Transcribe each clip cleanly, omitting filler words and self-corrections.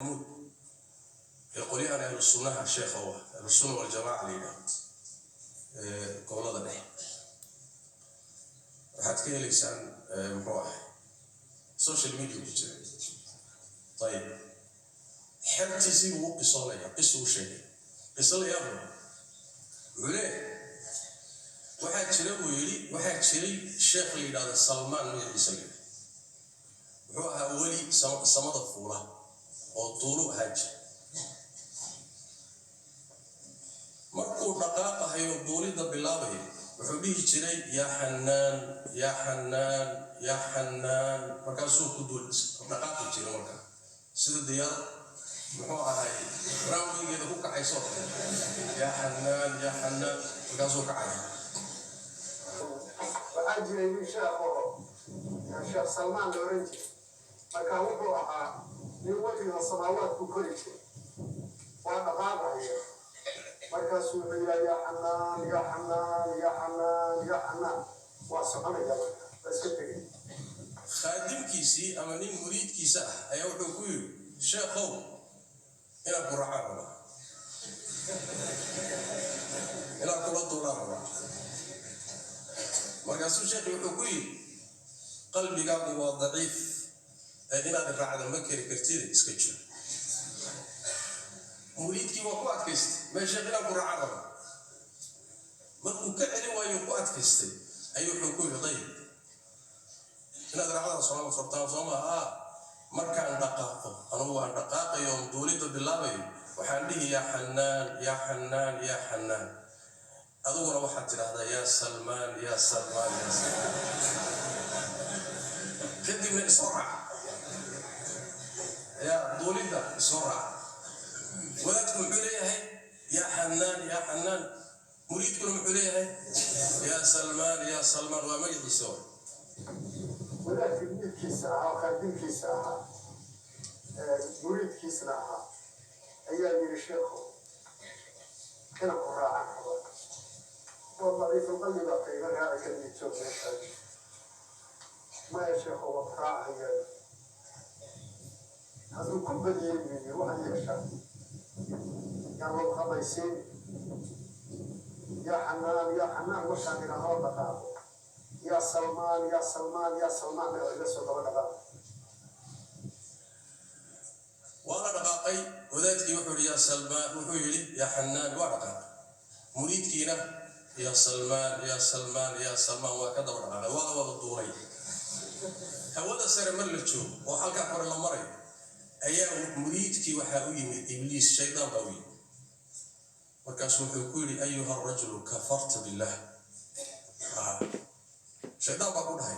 يقول لي أنا أهل السنة الشيخ هو أهل السنة والجماعة لينا قول هذا ده حتى لسان مروح سوشيال ميديا كتير طيب حتى يسيبوا قصة قصة شيء قصة يا أبو وليه واحد شري الشيخ اللي هذا سلمان من الإسلام هو أولي صمد الفولة وطولو هاج مركو دقاقة هيو دولي دا بلابي وحبيه جري يا حنان يا حنان يا حنان مركاسو كدول دقاقة جري مركا سيد الديار محوها هاي راوي يده هو كعي صوت يا حنان يا حنان مركاسو كعي وأجري من شيخ سلمان لورنجي مركا وحوها من وجه السماوات كل شيء وأنا غابة مركزوا يا حنان يا حنان يا حنان يا حنان واسقنا يا بس كده خادم كيسي أمانين مريد كيسا أيوة حكوي شيخو إلى قرعان إلى كل الدولار مركزوا شيخ حكوي قلبي قابو ضعيف إلى دفع هذا مكر كرتير إسكتشو مريدكي وقوات كيست ما شغلنا قرعان مركو كعلي ويقوات كيست أيوة حكوي طيب إن هذا العالم صلى الله عليه وسلم مركان دقاقه أنا هو دقاق يوم دولد بالله وحنيه يا حنان يا حنان يا حنان أدور واحد هذا يا سلمان يا سلمان يا سلمان كدي من إسرع يا دولد إسرع ولا تكون عليها يا حنان يا حنان مريد كلهم عليها يا سلمان يا سلمان وما يحسون ولكن كيسها وخادم كيسها مريد كيسها أيام الشيخ كنا قراء والله في القلب باقي من هذا كلمة تشوف ما يا شيخ هو قراء أيام هذا كل بديل مني واحد يشاف يا رب خميسين يا حنان وشان إلى هذا يا سلمان يا سلمان يا سلمان إلى سلطة دقاق وأنا دقاقي وذاتك يوحول يا سلمان وحولي يا حنان ودقاق مريد كينا يا سلمان يا سلمان يا سلمان وكذا دقاق وهو الدوري هذا سر ملتشو وحلقة قبل المري أيام مريدك وحاوي من إبليس شيطان قوي وكاسو حكولي أيها الرجل كفرت بالله شيطان بقول هاي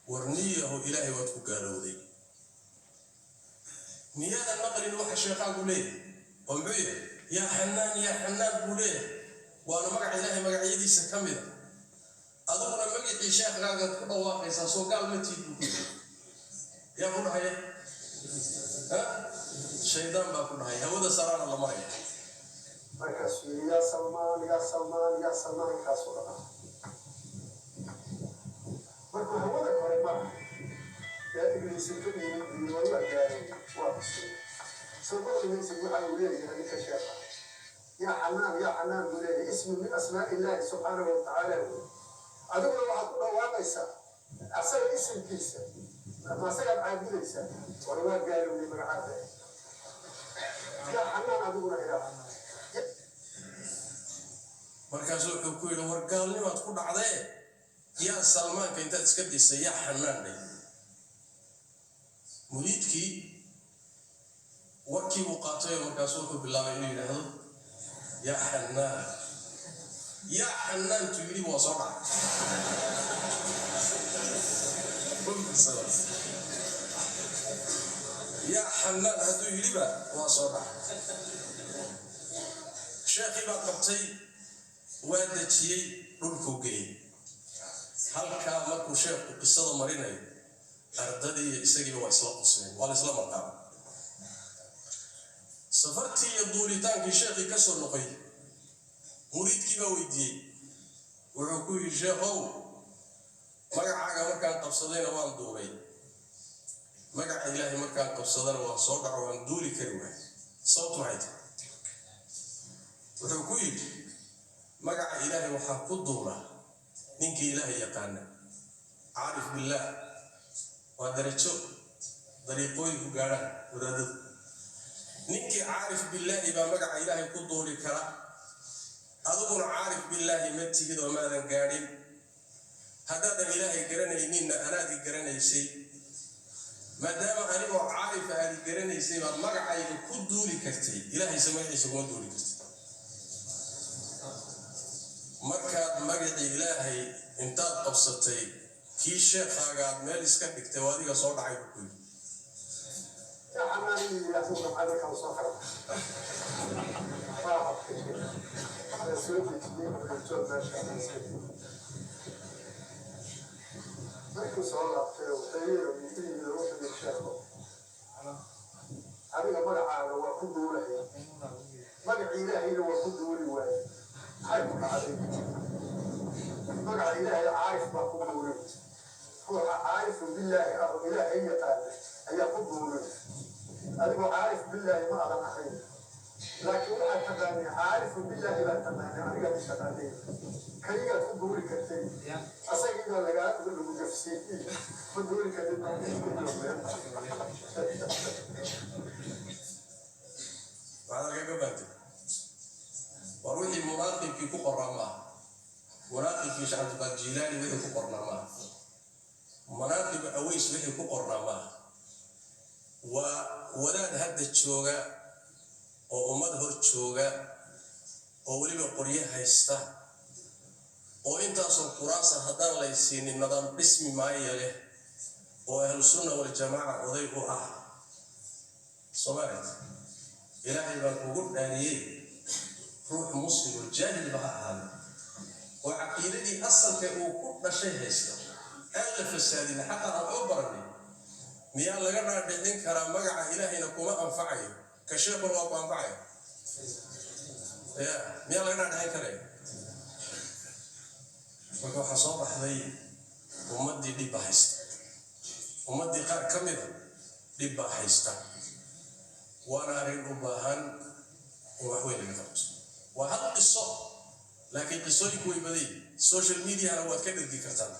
ورنيه إلهي وتقالوا ذي نيانا النقل نوح الشيطان قوليه ومعيه يا حنان قوليه وأنا مقع إلهي مقع يدي سكمده أظن مقع الشيخ قاعد تقول واقع ساسو قال متي يا قول هاي شيطان بقول هاي هو سران الله مريم مركز يا سلمان يا سلمان يا سلمان كاسورنا مركز هو ده كلمة يا إبليس كني من ولا جاري واقص سبب من سبب حيولي هذه كشيخ يا حنان ولي اسم من أسماء الله سبحانه وتعالى أدور واحد واقع يسا أصل اسم كيسة ما سجل عابد يسا ولا جاري من مرعاه يا حنان أدور إلى markaasuu wuxuu ku yidhi wargaalnimaad ku dhacdee yaa salmaanka intaad iska disay yaa xanaandhay muriidkii warkii uu qaatay markaasuu wuxuu bilaabay inuu yidhaahdo yaa xanaantu yidhi waa soo dhacay yaa xanaan hadduu yidhiba waa soo dhacay sheekhii baa qabtay وادتشي رولكوجي هالكا مركو شيخ قصة مرينة أرددي يسجل وإسلام مسلم والإسلام القام سفرتي يدولي تانك شيخي كسر نقي مريد كيما ويدي وعكوي شيخو مرعاقا مركان تفصلين وان دوري magaca ilaahay markaan qabsadana waan soo dhaco waan duuli kari waay sababtu maxay tahay wuxuu ku yidhi magaca ilaahay waxaa ku duula ninkii ilaahay yaqaana caarif billaah waa darajo dariiqooyinku gaadhaan wadaadadu ninkii caarif billaahi baa magaca ilaahay ku duuli kara adiguna caarif billaahi ma tigid oo maadan gaadhin haddaadan ilaahay garanayninna anaadi garanaysay maadaama anigoo caarif aadi garanaysay baad magacayga ku duuli kartay ilaahayse magaciisa kuma duuli kartay markaad magacii ilaahay intaad qabsatay kii sheekhaagaad meel iska dhigtay oo adiga soo dhacay ku yidhi markuu soo laabtay adiga magacaaga waa ku duulaya magacii ilaahayna waa ku duuli waaye maxay ku dhacday magaca ilaahay caarif baa ku duulay ruuxa caarifu billaahi ah oo ilaahay yaqaana ayaa ku duulay adigoo caarif billaahi ma adan ahayn laakiin waxaad taqaanay caarifu billaahi baa taqaanay aniga ma taqaanay kaligaad ku duuli kartay asagiibaa lagu gafsiyey ma duuli karin waxaad kaga baantay war wixii munaaqibkii ku qornaa maaha munaaqibkii sheekh cabdilqaadir jiilaani wixii ku qornaa maaha manaaqib aways wixii ku qornaa maaha waa wadaad hadda jooga oo ummad hor jooga oo weliba qoryo haysta oo intaasoo kuraasa haddaan laysiinin nidaam dhismi maaya leh oo ahlu sunna waljamaaca oday u ah soomaaliya ilaahay baan kugu dhaariyey ruux muslim oo jaahilba ha ahaada oo caqiidadii asalka uu ku dhashay haysta aan la fasaadin xaqa aan u baranay miyaa laga dhaadhicin karaa magaca ilaahayna kuma anfacayo ka sheekuna waa ku anfacaya ya miyaa laga dhaadhicin karaya marka waxaa soo baxday ummaddii dhibba haysta ummaddii qaar ka mida dhibba haysta waana arrin u baahan in wax weyn laga qabto waa hal qiso laakiin qisooyinku way badan yihiin social mediahana waad ka dhergi kartaan